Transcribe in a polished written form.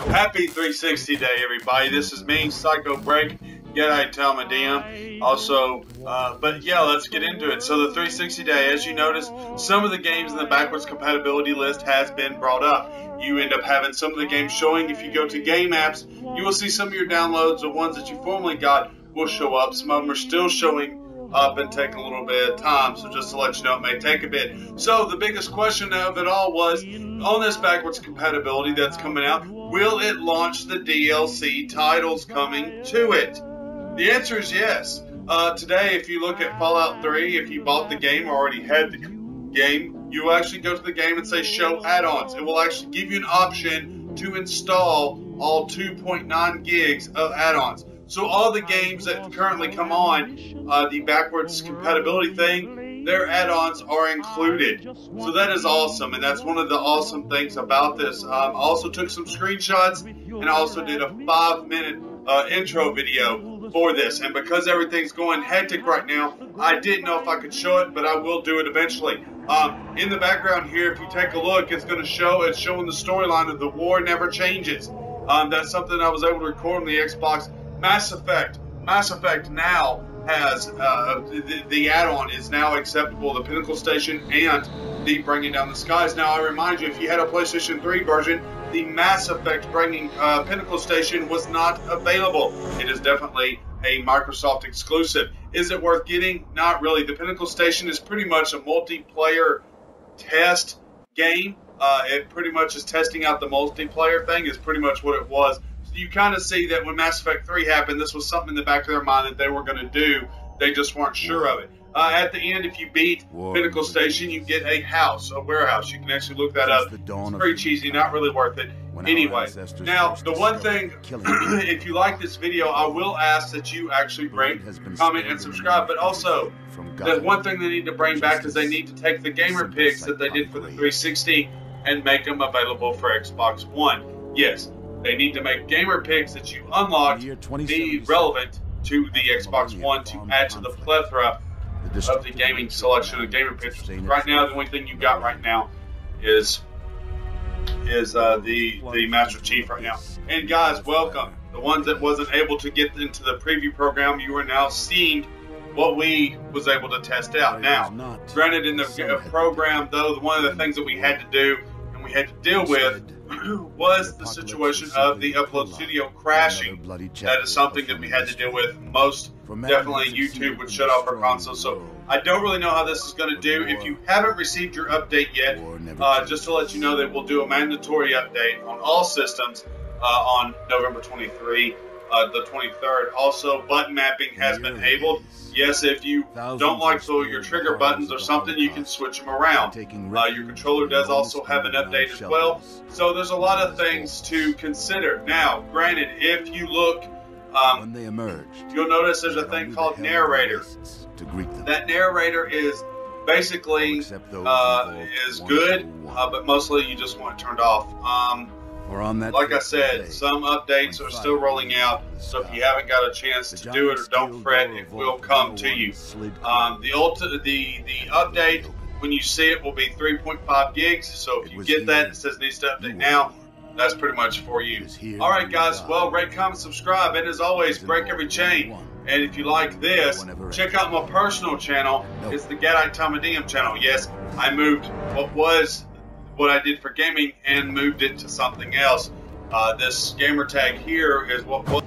Happy 360 day, everybody. This is me, Psycho Break. Yet I tell my DM. Also, but yeah, let's get into it. So the 360 day, as you notice, some of the games in the backwards compatibility list has been brought up. You end up having some of the games showing. If you go to game apps, you will see some of your downloads. The ones that you formerly got will show up. Some of them are still showing up and take a little bit of time, so just to let you know, it may take a bit. So the biggest question of it all was, on this backwards compatibility that's coming out, will it launch the DLC titles coming to it? The answer is yes. Today, if you look at Fallout 3, if you bought the game or already had the game, you will actually go to the game and say show add-ons. It will actually give you an option to install all 2.9 gigs of add-ons. So all the games that currently come on the backwards compatibility thing, their add-ons are included. So that is awesome, and that's one of the awesome things about this. I also took some screenshots, and I also did a 5-minute intro video for this. And because everything's going hectic right now, I didn't know if I could show it, but I will do it eventually. In the background here, if you take a look, it's going to show, it's showing the storyline of The War Never Changes. That's something I was able to record on the Xbox. Mass Effect now has the add-on is now acceptable. The Pinnacle Station and the Bringing Down the Skies. Now, I remind you, if you had a PlayStation 3 version, the Mass Effect Bringing Pinnacle Station was not available. It is definitely a Microsoft exclusive. Is it worth getting? Not really. The Pinnacle Station is pretty much a multiplayer test game. It pretty much is testing out the multiplayer thing. Is pretty much what it was. You kind of see that when Mass Effect 3 happened, this was something in the back of their mind that they were going to do. They just weren't sure of it. At the end, if you beat Pinnacle Station, you get a house, a warehouse. You can actually look that up. It's pretty cheesy, not really worth it. Anyway, now, the one thing, if you like this video, I will ask that you actually rate, comment, and subscribe. But also, the one thing they need to bring back is they need to take the gamer picks that they did for the 360 and make them available for Xbox One. Yes. They need to make gamer picks that you unlocked be relevant to the Xbox One to add to the plethora of the gaming selection of gamer picks. Right now, the only thing you got right now is the Master Chief right now. And guys, welcome. The ones that wasn't able to get into the preview program, you are now seeing what we was able to test out. Now, granted, in the program, though, one of the things that we had to do and we had to deal with was the situation of the Upload Studio crashing. That is something that we had to deal with. Most definitely YouTube would shut off our console. So I don't really know how this is going to do. If you haven't received your update yet, just to let you know that we'll do a mandatory update on all systems on November 23, the 23rd. Also, button mapping has been enabled. Yes, if you don't like your trigger buttons or something, you can switch them around. Your controller does also have an update as well. So there's a lot of things to consider. Now, granted, if you look, you'll notice there's a thing called narrator. That narrator is basically is good, but mostly you just want it turned off. Like I said, some updates are still rolling out, so if you haven't got a chance to do it, or don't fret, it will come to you. The update, when you see it, will be 3.5 gigs, so if you get that, it says needs to update now, that's pretty much for you. Alright guys, well, rate, comment, subscribe, and as always, break every chain. And if you like this, check out my personal channel. It's the Gadite Tom and DM channel. Yes, I moved what I did for gaming and moved it to something else. This gamer tag here is what was